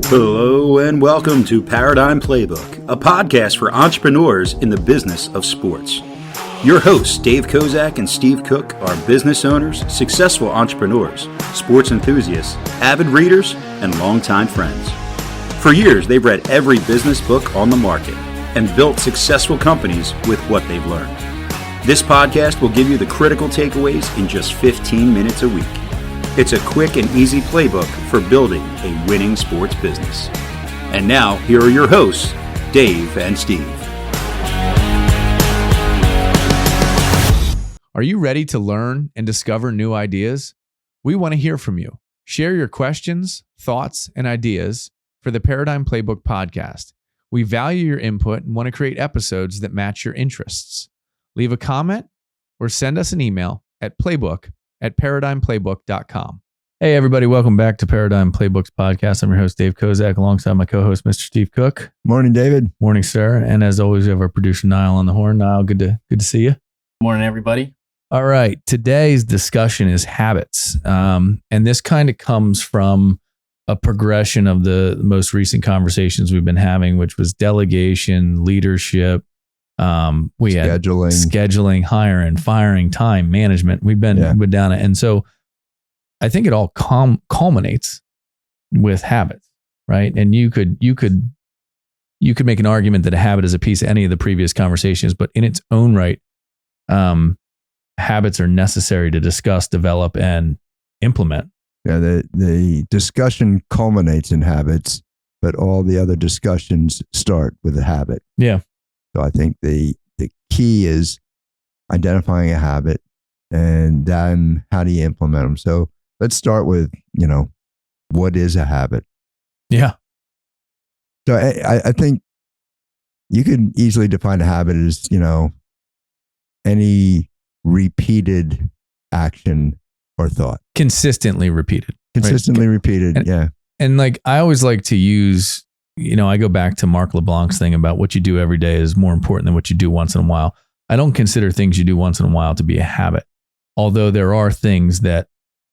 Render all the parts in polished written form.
Hello and welcome to Paradigm Playbook, a podcast for entrepreneurs in the business of sports. Your hosts, Dave Kozak and Steve Cook, are business owners, successful entrepreneurs, sports enthusiasts, avid readers, and longtime friends. For years, they've read every business book on the market and built successful companies with what they've learned. This podcast will give you the critical takeaways in just 15 minutes a week. It's a quick and easy playbook for building a winning sports business. And now, here are your hosts, Dave and Steve. Are you ready to learn and discover new ideas? We want to hear from you. Share your questions, thoughts, and ideas for the Paradigm Playbook podcast. We value your input and want to create episodes that match your interests. Leave a comment or send us an email at playbook@paradigmplaybook.com. Hey, everybody. Welcome back to Paradigm Playbooks podcast. I'm your host, Dave Kozak, alongside my co-host, Mr. Steve Cook. Morning, David. Morning, sir. And as always, we have our producer, Niall, on the horn. Niall, good to see you. Morning, everybody. All right. Today's discussion is habits. And this kind of comes from a progression of the most recent conversations we've been having, which was delegation, leadership. We had scheduling, hiring, firing, time management. We've been down it. And so I think it all culminates with habits, right? And you could make an argument that a habit is a piece of any of the previous conversations, but in its own right, habits are necessary to discuss, develop, and implement. Yeah, the discussion culminates in habits, but all the other discussions start with a habit. Yeah. So I think the key is identifying a habit and then how do you implement them? So let's start with, what is a habit? Yeah. So I think you can easily define a habit as, any repeated action or thought. Consistently repeated. Repeated, yeah. And I always like to use, I go back to Mark LeBlanc's thing about what you do every day is more important than what you do once in a while. I don't consider things you do once in a while to be a habit, although there are things that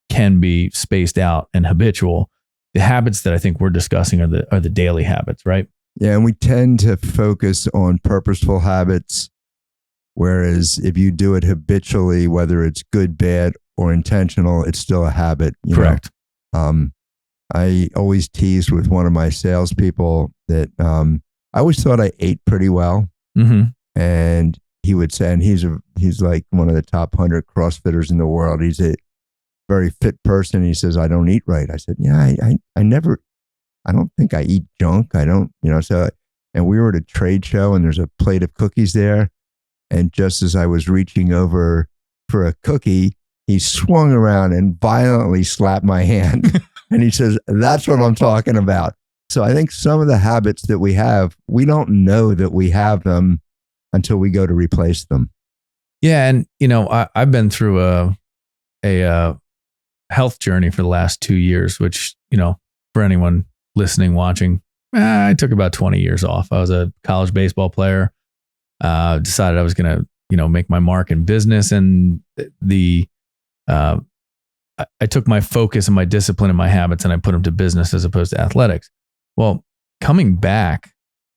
can be spaced out and habitual. The habits that I think we're discussing are the daily habits, right? Yeah, and we tend to focus on purposeful habits, whereas if you do it habitually, whether it's good, bad, or intentional, it's still a habit. Correct. I always teased with one of my salespeople that I always thought I ate pretty well. Mm-hmm. And he would say, and he's like one of the top 100 CrossFitters in the world. He's a very fit person. He says, I don't eat right. I said, yeah, I don't think I eat junk. I don't, so, and we were at a trade show and there's a plate of cookies there. And just as I was reaching over for a cookie, he swung around and violently slapped my hand. And he says, that's what I'm talking about. So I think some of the habits that we have, we don't know that we have them until we go to replace them. Yeah. And, I've been through a health journey for the last 2 years, which, for anyone listening, watching, I took about 20 years off. I was a college baseball player, decided I was going to, make my mark in business. And I took my focus and my discipline and my habits and I put them to business as opposed to athletics. Well, coming back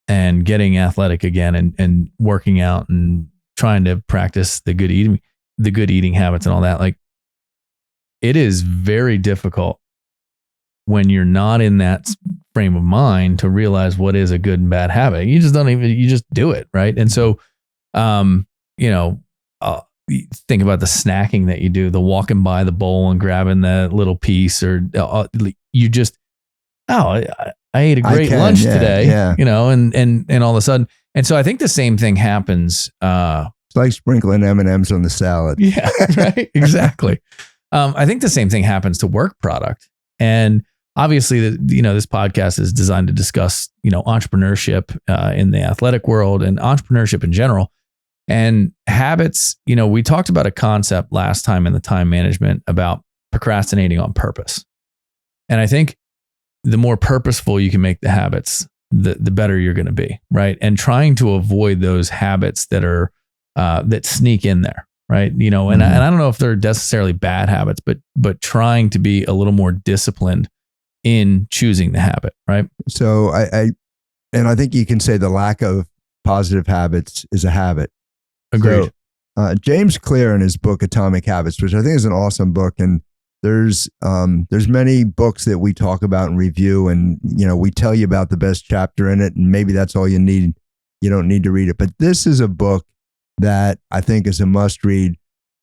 and getting athletic again and working out and trying to practice the good eating habits and all that, it is very difficult when you're not in that frame of mind to realize what is a good and bad habit. You just do it. Right. And so, think about the snacking that you do, the walking by the bowl and grabbing that little piece, or you just, I ate a great lunch today, and all of a sudden. And so I think the same thing happens. It's like sprinkling M&Ms on the salad. Yeah, right. Exactly. I think the same thing happens to work product. And obviously, this podcast is designed to discuss, entrepreneurship in the athletic world and entrepreneurship in general. And habits, we talked about a concept last time in the time management about procrastinating on purpose. And I think the more purposeful you can make the habits, the better you're going to be, right? And trying to avoid those habits that are that sneak in there, right? And I don't know if they're necessarily bad habits, but trying to be a little more disciplined in choosing the habit, right? So I think you can say the lack of positive habits is a habit. Agreed. So, James Clear in his book Atomic Habits, which I think is an awesome book, and there's many books that we talk about and review, and we tell you about the best chapter in it, and maybe that's all you need. You don't need to read it, but this is a book that I think is a must read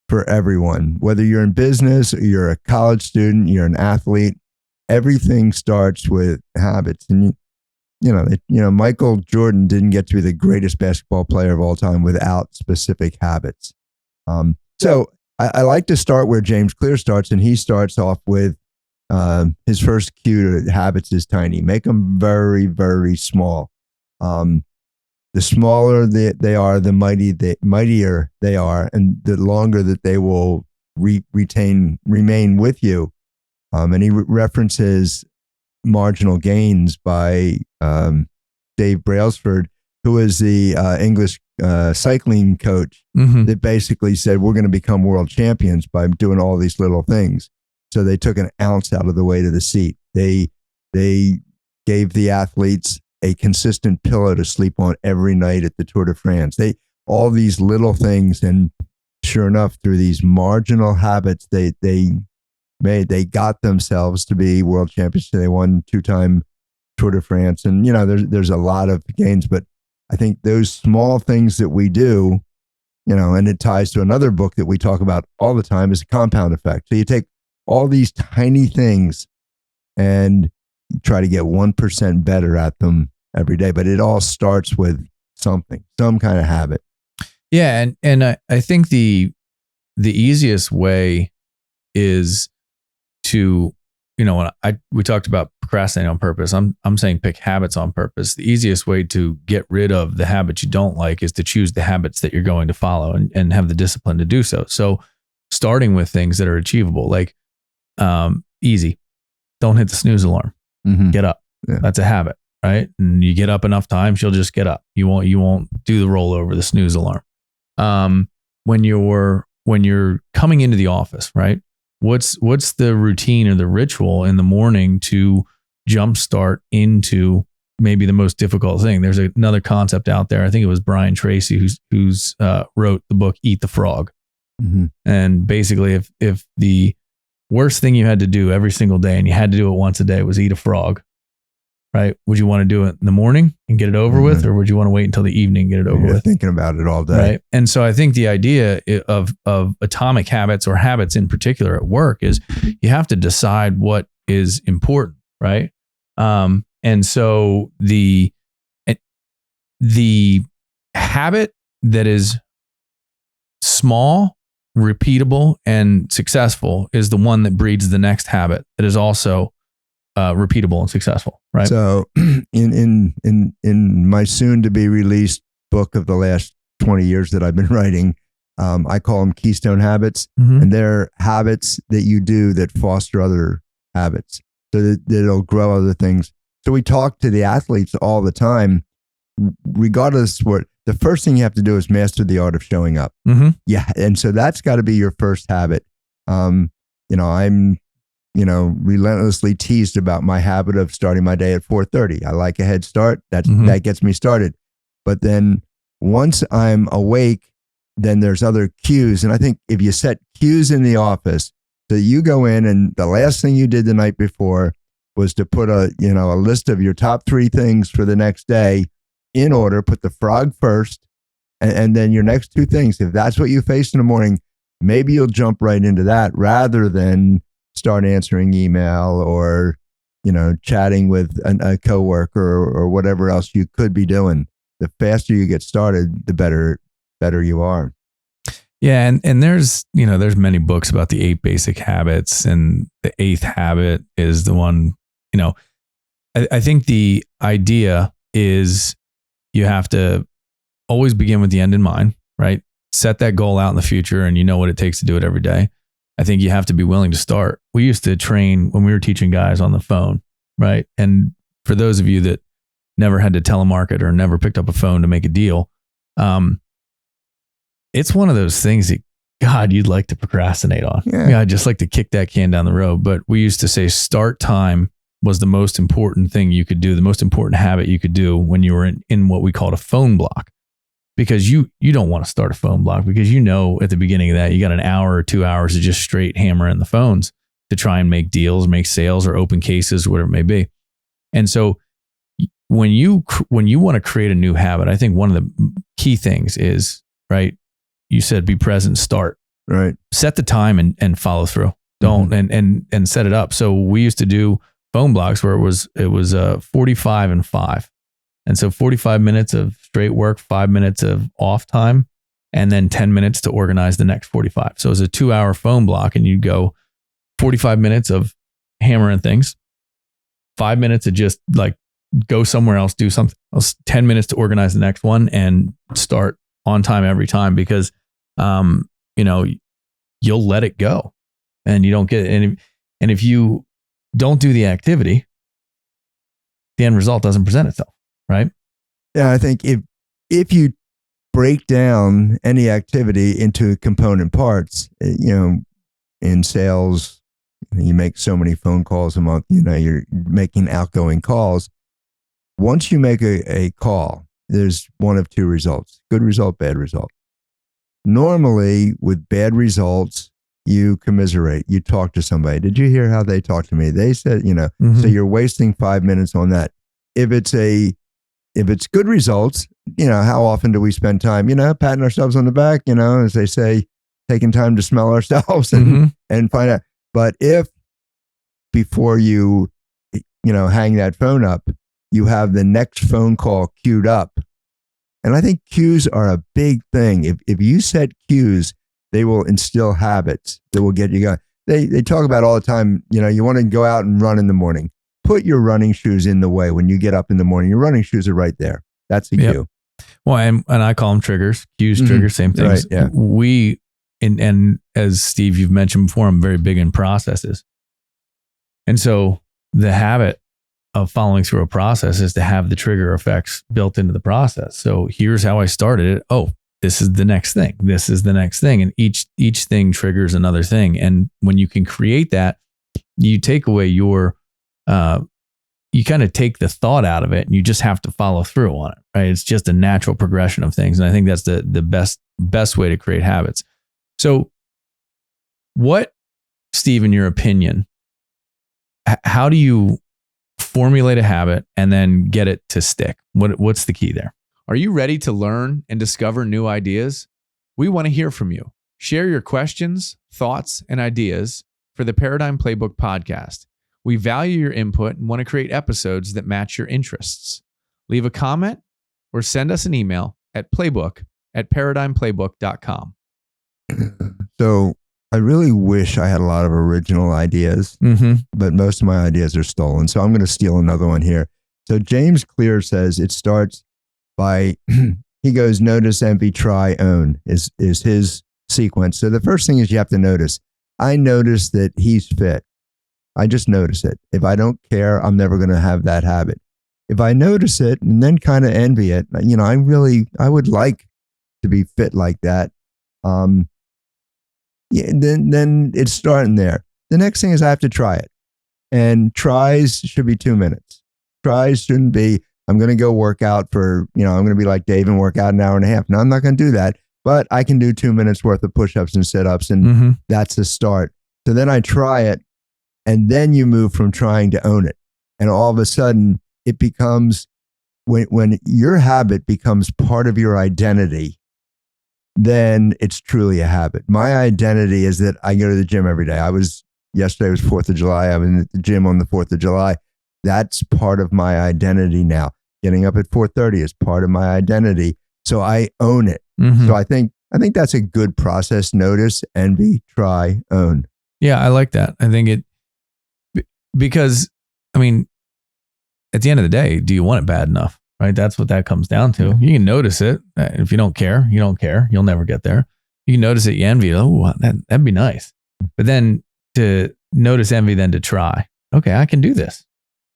for everyone, whether you're in business, or you're a college student, you're an athlete. Everything starts with habits, and Michael Jordan didn't get to be the greatest basketball player of all time without specific habits. So I like to start where James Clear starts, and he starts off with his first cue to habits is tiny. Make them very, very small. The smaller they are, the mightier they are, and the longer that they will remain with you. And he references Marginal Gains by Dave Brailsford, who is the English cycling coach that basically said, we're going to become world champions by doing all these little things. So they took an ounce out of the weight of the seat. They gave the athletes a consistent pillow to sleep on every night at the Tour de France. All these little things, and sure enough, through these marginal habits, they got themselves to be world champions. They won 2-time Tour de France, and there's a lot of gains. But I think those small things that we do, and it ties to another book that we talk about all the time, is a compound effect. So you take all these tiny things and you try to get 1% better at them every day, but it all starts with something, some kind of habit. Yeah, and I think the easiest way is to, we talked about procrastinating on purpose. I'm saying pick habits on purpose. The easiest way to get rid of the habits you don't like is to choose the habits that you're going to follow and have the discipline to do so. So starting with things that are achievable, like easy, don't hit the snooze alarm. Get up. Yeah. That's a habit, right? And you get up enough times, you'll just get up. You won't do the rollover, the snooze alarm. When you're coming into the office, right? What's the routine or the ritual in the morning to jumpstart into maybe the most difficult thing? There's another concept out there. I think it was Brian Tracy who's wrote the book Eat the Frog. And basically, if the worst thing you had to do every single day, and you had to do it once a day, was eat a frog, right? Would you want to do it in the morning and get it over with, or would you want to wait until the evening and get it over with? Thinking about it all day. Right. And so I think the idea of atomic habits, or habits in particular at work, is you have to decide what is important, right? And so the habit that is small, repeatable, and successful is the one that breeds the next habit that is also repeatable and successful, right? So in my soon to be released book of the last 20 years that I've been writing, I call them keystone habits, and they're habits that you do that foster other habits, so that it'll grow other things. So we talk to the athletes all the time, regardless what. The first thing you have to do is master the art of showing up. Yeah. And so that's got to be your first habit. I'm relentlessly teased about my habit of starting my day at 4:30. I like a head start. That gets me started. But then once I'm awake, then there's other cues. And I think if you set cues in the office, so you go in and the last thing you did the night before was to put a list of your top 3 things for the next day in order, put the frog first, and then your next 2 things. If that's what you face in the morning, maybe you'll jump right into that rather than start answering email or, chatting with a coworker or whatever else you could be doing. The faster you get started, the better you are. Yeah. And there's many books about the 8 basic habits, and the 8th habit is the one, I think the idea is you have to always begin with the end in mind, right? Set that goal out in the future, and you know what it takes to do it every day. I think you have to be willing to start. We used to train when we were teaching guys on the phone, right? And for those of you that never had to telemarket or never picked up a phone to make a deal, it's one of those things that, God, you'd like to procrastinate on. Yeah, I'd just like to kick that can down the road. But we used to say start time was the most important thing you could do, the most important habit you could do when you were in what we called a phone block. Because you don't want to start a phone block, because at the beginning of that, you got an hour or 2 hours of just straight hammering the phones to try and make deals, make sales, or open cases, whatever it may be. And so when you want to create a new habit, I think one of the key things is, right, you said be present, start. Right. Set the time and follow through. Don't and set it up. So we used to do phone blocks where it was 45 and 5. And so 45 minutes of straight work, 5 minutes of off time, and then 10 minutes to organize the next 45. So it was a 2-hour phone block, and you'd go 45 minutes of hammering things, 5 minutes of just like go somewhere else, do something else, 10 minutes to organize the next one, and start on time every time, because, you'll let it go and you don't get it. And if you don't do the activity, the end result doesn't present itself. Right. Yeah, I think if you break down any activity into component parts, in sales, you make so many phone calls a month, you're making outgoing calls. Once you make a call, there's one of two results: good result, bad result. Normally, with bad results, you commiserate, you talk to somebody. Did you hear how they talked to me? They said, so you're wasting 5 minutes on that. If it's good results, how often do we spend time, patting ourselves on the back, as they say, taking time to smell ourselves and find out. But if before you hang that phone up, you have the next phone call queued up. And I think cues are a big thing. If you set cues, they will instill habits that will get you going. They talk about all the time, you want to go out and run in the morning. Put your running shoes in the way when you get up in the morning. Your running shoes are right there. That's a cue. Well, and I call them triggers. Cues, triggers, same things. Right, yeah. And as Steve, you've mentioned before, I'm very big in processes. And so the habit of following through a process is to have the trigger effects built into the process. So here's how I started it. Oh, this is the next thing. This is the next thing. And each thing triggers another thing. And when you can create that, you take away you kind of take the thought out of it, and you just have to follow through on it, right? It's just a natural progression of things. And I think that's the best way to create habits. So what, Steve, in your opinion, how do you formulate a habit and then get it to stick? What's the key there? Are you ready to learn and discover new ideas? We want to hear from you. Share your questions, thoughts, and ideas for the Paradigm Playbook podcast. We value your input and want to create episodes that match your interests. Leave a comment or send us an email at playbook@paradigmplaybook.com. So I really wish I had a lot of original ideas, but most of my ideas are stolen. So I'm going to steal another one here. So James Clear says it starts by, he goes, notice, envy, try, own is his sequence. So the first thing is you have to notice. I notice that he's fit. I just notice it. If I don't care, I'm never going to have that habit. If I notice it and then kind of envy it, I would like to be fit like that. Then it's starting there. The next thing is I have to try it. And tries should be 2 minutes. Tries shouldn't be, I'm going to go work out for, I'm going to be like Dave and work out an hour and a half. No, I'm not going to do that. But I can do 2 minutes worth of push-ups and sit-ups, and that's a start. So then I try it. And then you move from trying to own it. And all of a sudden, it becomes, when your habit becomes part of your identity, then it's truly a habit. My identity is that I go to the gym every day. Yesterday was 4th of July. I was in the gym on the 4th of July. That's part of my identity now. Getting up at 4:30 is part of my identity. So I own it. So I think that's a good process. Notice, envy, try, own. Yeah, I like that. I think because, at the end of the day, do you want it bad enough? Right? That's what that comes down to. You can notice it. If you don't care, you don't care. You'll never get there. You can notice it, you envy it. Oh, that'd be nice. But then to notice envy, then to try. Okay, I can do this.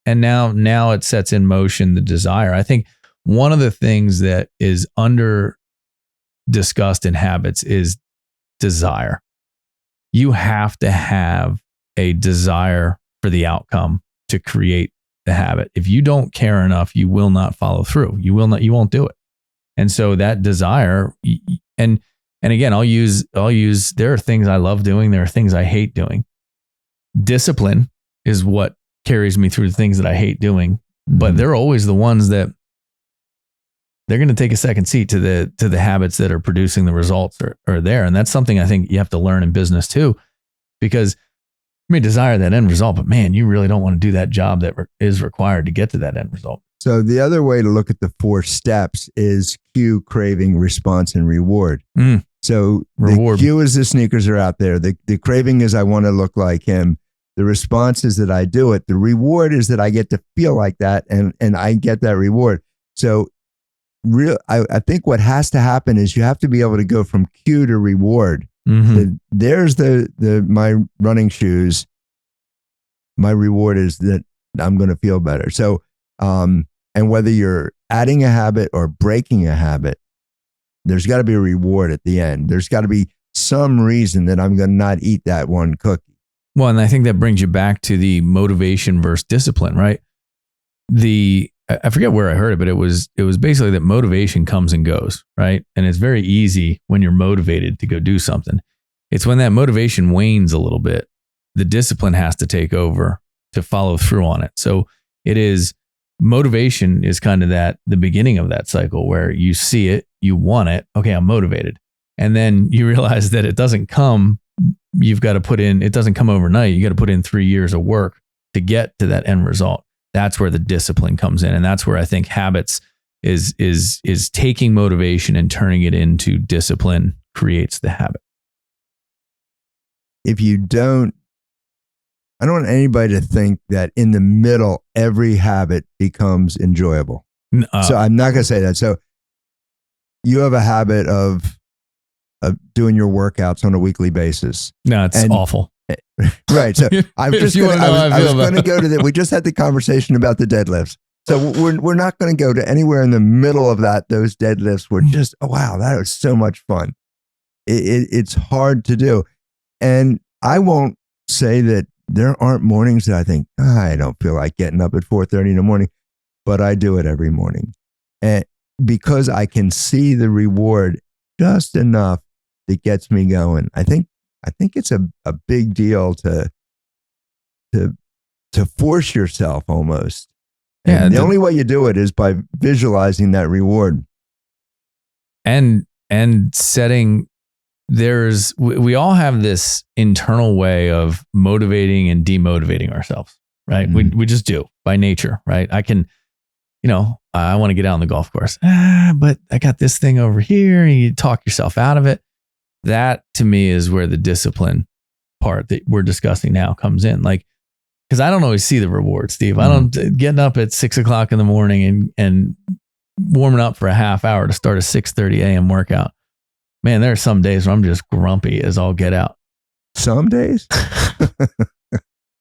And now it sets in motion the desire. I think one of the things that is under discussed in habits is desire. You have to have a desire for the outcome to create the habit. If you don't care enough, you will not follow through. You won't do it. And so that desire, and again, I'll use, there are things I love doing. There are things I hate doing. Discipline is what carries me through the things that I hate doing, but they're always the ones that they're going to take a second seat to the habits that are producing the results are there. And that's something I think you have to learn in business too, because you may desire that end result, but man, you really don't want to do that job that is required to get to that end result. So the other way to look at the 4 steps is cue, craving, response, and reward. So Reward. The cue is the sneakers are out there. The craving is I want to look like him. The response is that I do it. The reward is that I get to feel like that, and I get that reward. So I think what has to happen is you have to be able to go from cue to reward. There's my running shoes. My reward is that I'm going to feel better. So, and whether you're adding a habit or breaking a habit, there's got to be a reward at the end. There's got to be some reason that I'm going to not eat that one cookie. Well, and I think that brings you back to the motivation versus discipline, right? I forget where I heard it, but it was basically that motivation comes and goes, right? And it's very easy when you're motivated to go do something. It's when that motivation wanes a little bit, the discipline has to take over to follow through on it. So it is, motivation is kind of the beginning of that cycle where you see it, you want it, okay, I'm motivated. And then you realize that it doesn't come, you've got to put in, it doesn't come overnight. You got to put in 3 years of work to get to that end result. That's where the discipline comes in. And that's where I think habits is taking motivation and turning it into discipline creates the habit. If you don't, I don't want anybody to think that in the middle, every habit becomes enjoyable. So I'm not going to say that. So you have a habit of doing your workouts on a weekly basis. No, it's awful. Right. So I was going to go to that. We just had the conversation about the deadlifts. So we're not going to go to anywhere in the middle of that. Those deadlifts were just, oh, wow, that was so much fun. It's hard to do. And I won't say that there aren't mornings that I think, I don't feel like getting up at 4:30 in the morning, but I do it every morning. And because I can see the reward just enough that gets me going. I think it's a big deal to force yourself almost. And the only way you do it is by visualizing that reward. And setting, we all have this internal way of motivating and demotivating ourselves, right? We just do by nature, right? I can, I want to get out on the golf course, but I got this thing over here, and you talk yourself out of it. That to me is where the discipline part that we're discussing now comes in. Like, because I don't always see the reward, Steve. I don't getting up at 6 o'clock in the morning and warming up for a half hour to start a 6:30 a.m. workout. Man, there are some days where I'm just grumpy as all get out. Some days?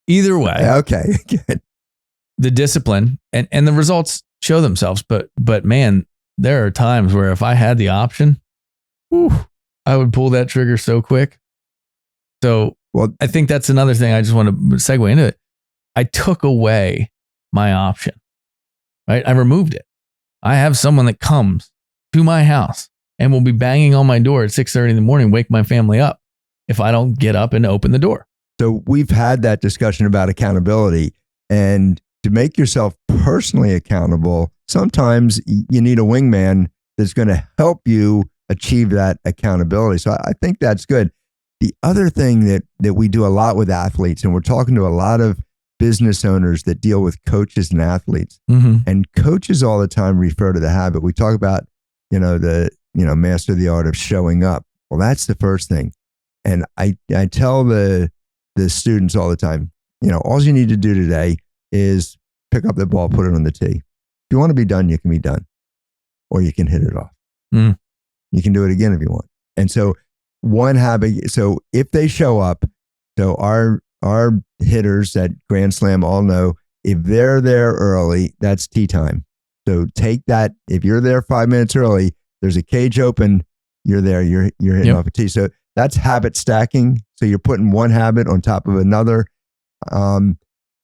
Either way. Okay, good. The discipline and the results show themselves. But man, there are times where if I had the option, I would pull that trigger so quick. So I think that's another thing I just want to segue into it. I took away my option, right? I removed it. I have someone that comes to my house and will be banging on my door at 6:30 in the morning, wake my family up if I don't get up and open the door. So we've had that discussion about accountability, and to make yourself personally accountable, sometimes you need a wingman that's going to help you achieve that accountability. So I think that's good. The other thing that we do a lot with athletes, and we're talking to a lot of business owners that deal with coaches and athletes, and coaches all the time refer to the habit. We talk about, master the art of showing up. Well, that's the first thing. And I tell the students all the time, all you need to do today is pick up the ball, put it on the tee. If you want to be done, you can be done, or you can hit it off. You can do it again if you want. And so one habit, so if they show up, so our hitters at Grand Slam all know, if they're there early, that's tee time. So take that. If you're there 5 minutes early, there's a cage open, you're there, you're hitting off a tee. So that's habit stacking. So you're putting one habit on top of another.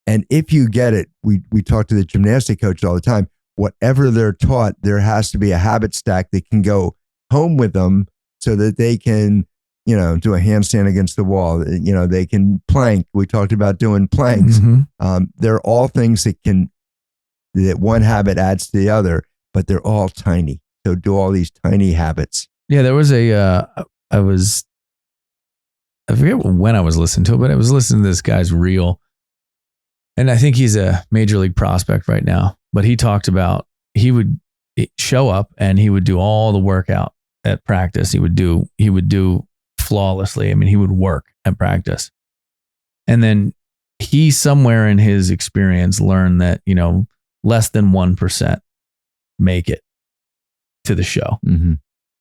And if you get it, we talk to the gymnastic coach all the time. Whatever they're taught, there has to be a habit stack that can go home with them so that they can, do a handstand against the wall. They can plank. We talked about doing planks. They're all things that one habit adds to the other, but they're all tiny. So do all these tiny habits. Yeah, there was I forget when I was listening to it, but I was listening to this guy's reel. And I think he's a major league prospect right now. But he talked about he would show up and he would do all the workout at practice. He would do flawlessly. I mean, he would work at practice. And then he somewhere in his experience learned that, less than 1% make it to the show. Mm-hmm.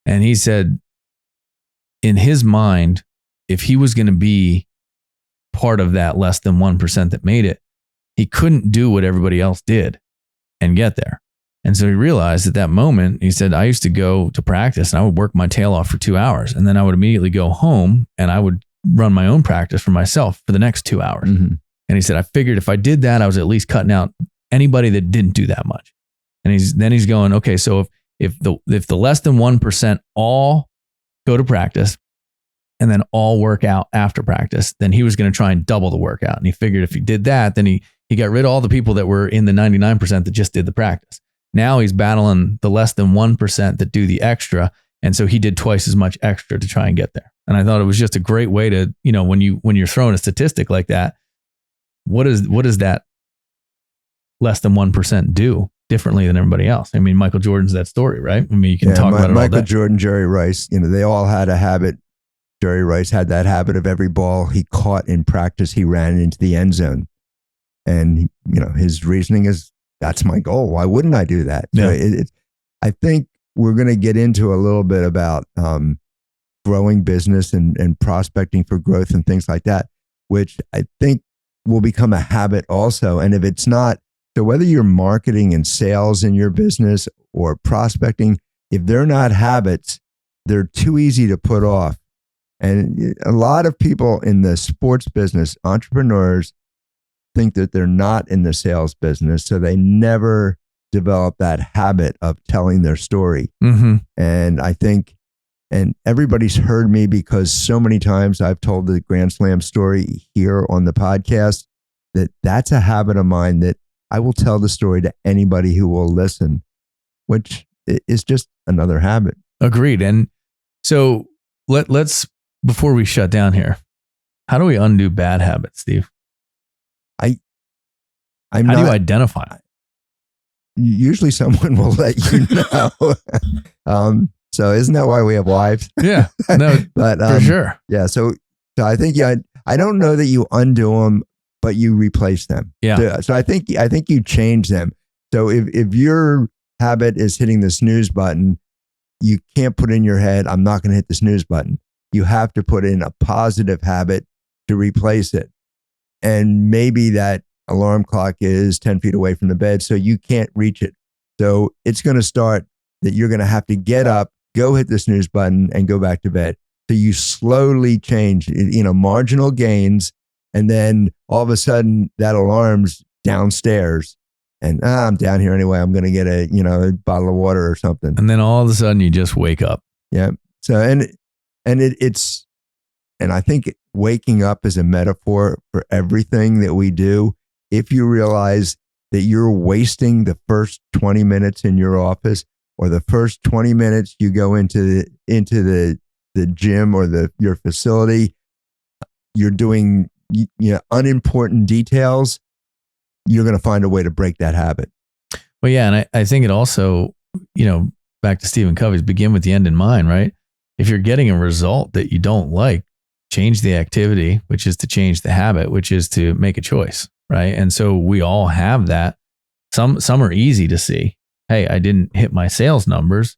And he said in his mind, if he was going to be part of that less than 1% that made it, he couldn't do what everybody else did and get there. And so he realized at that moment, he said, I used to go to practice and I would work my tail off for 2 hours. And then I would immediately go home and I would run my own practice for myself for the next 2 hours. Mm-hmm. And he said, I figured if I did that, I was at least cutting out anybody that didn't do that much. And he's going, okay, so if the less than 1% all go to practice and then all work out after practice, then he was going to try and double the workout. And he figured if he did that, then he got rid of all the people that were in the 99% that just did the practice. Now he's battling the less than 1% that do the extra. And so he did twice as much extra to try and get there. And I thought it was just a great way to, when you're throwing a statistic like that, what does that less than 1% do differently than everybody else? I mean, Michael Jordan's that story, right? I mean, you can talk about it all day. Michael Jordan, Jerry Rice, they all had a habit. Jerry Rice had that habit of every ball he caught in practice, he ran into the end zone. And, his reasoning is, that's my goal. Why wouldn't I do that? Yeah. So I think we're going to get into a little bit about growing business and prospecting for growth and things like that, which I think will become a habit also. And if it's not, so whether you're marketing and sales in your business or prospecting, if they're not habits, they're too easy to put off. And a lot of people in the sports business, entrepreneurs, think that they're not in the sales business, so they never develop that habit of telling their story. Mm-hmm. And I think, and everybody's heard me because so many times I've told the Grand Slam story here on the podcast, that's a habit of mine, that I will tell the story to anybody who will listen, which is just another habit. Agreed. And so let's, before we shut down here, how do we undo bad habits, Steve? How do you identify? Usually someone will let you know. So isn't that why we have wives? Yeah, no, but for sure. Yeah. So I think I don't know that you undo them, but you replace them. Yeah. So I think you change them. So if your habit is hitting the snooze button, you can't put in your head, I'm not going to hit the snooze button. You have to put in a positive habit to replace it. And maybe that alarm clock is 10 feet away from the bed, so you can't reach it. So it's going to start that you're going to have to get up, go hit the snooze button, and go back to bed. So you slowly change, marginal gains. And then all of a sudden that alarm's downstairs and I'm down here anyway. I'm going to get a bottle of water or something. And then all of a sudden you just wake up. Yeah. So, it's I think waking up is a metaphor for everything that we do. If you realize that you're wasting the first 20 minutes in your office, or the first 20 minutes you go into the gym or your facility, you're doing unimportant details, you're going to find a way to break that habit. Well, yeah. And I think it also, back to Stephen Covey's begin with the end in mind, right? If you're getting a result that you don't like, change the activity, which is to change the habit, which is to make a choice, right? And so we all have that. Some are easy to see. Hey, I didn't hit my sales numbers.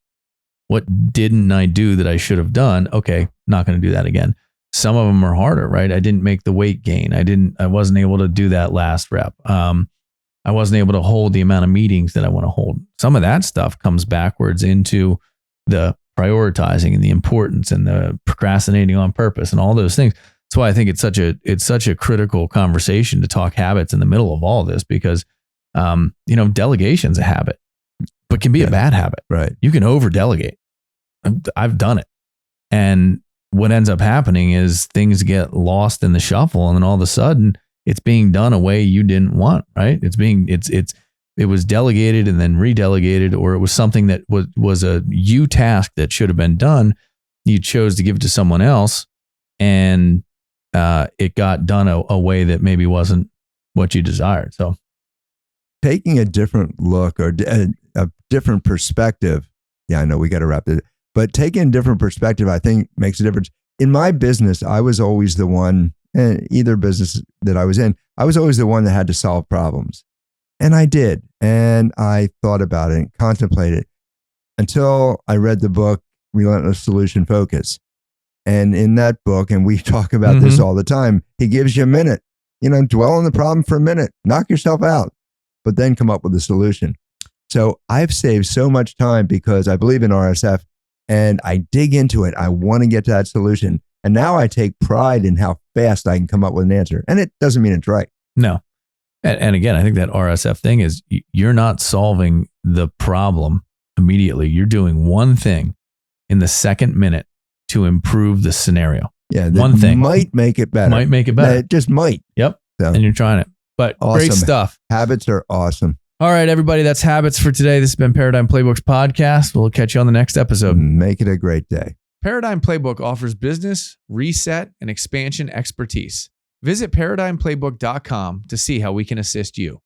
What didn't I do that I should have done? Okay, not going to do that again. Some of them are harder, right? I didn't make the weight gain. I wasn't able to do that last rep. I wasn't able to hold the amount of meetings that I want to hold. Some of that stuff comes backwards into the prioritizing and the importance and the procrastinating on purpose and all those things. That's why I think it's such a critical conversation to talk habits in the middle of all this, because delegation's a habit, but can be a bad habit. Right. You can over delegate. I've done it. And what ends up happening is things get lost in the shuffle, and then all of a sudden it's being done a way you didn't want, right? It was delegated and then redelegated, or it was something that was a you task that should have been done. You chose to give it to someone else, and it got done a way that maybe wasn't what you desired. So taking a different look or a different perspective. Yeah, I know we got to wrap it, but taking a different perspective, I think, makes a difference. In my business, I was always the one, either business that I was in, I was always the one that had to solve problems. And I did. And I thought about it and contemplated until I read the book, Relentless Solution Focus. And in that book, and we talk about this all the time, he gives you a minute, dwell on the problem for a minute, knock yourself out, but then come up with a solution. So I've saved so much time because I believe in RSF and I dig into it. I want to get to that solution. And now I take pride in how fast I can come up with an answer. And it doesn't mean it's right. No. And again, I think that RSF thing is you're not solving the problem immediately. You're doing one thing in the second minute to improve the scenario. Yeah. One thing might make it better. Might make it better. It just might. Yep. So, and you're trying it. But awesome. Great stuff. Habits are awesome. All right, everybody. That's Habits for today. This has been Paradigm Playbook's podcast. We'll catch you on the next episode. Make it a great day. Paradigm Playbook offers business, reset, and expansion expertise. Visit ParadigmPlaybook.com to see how we can assist you.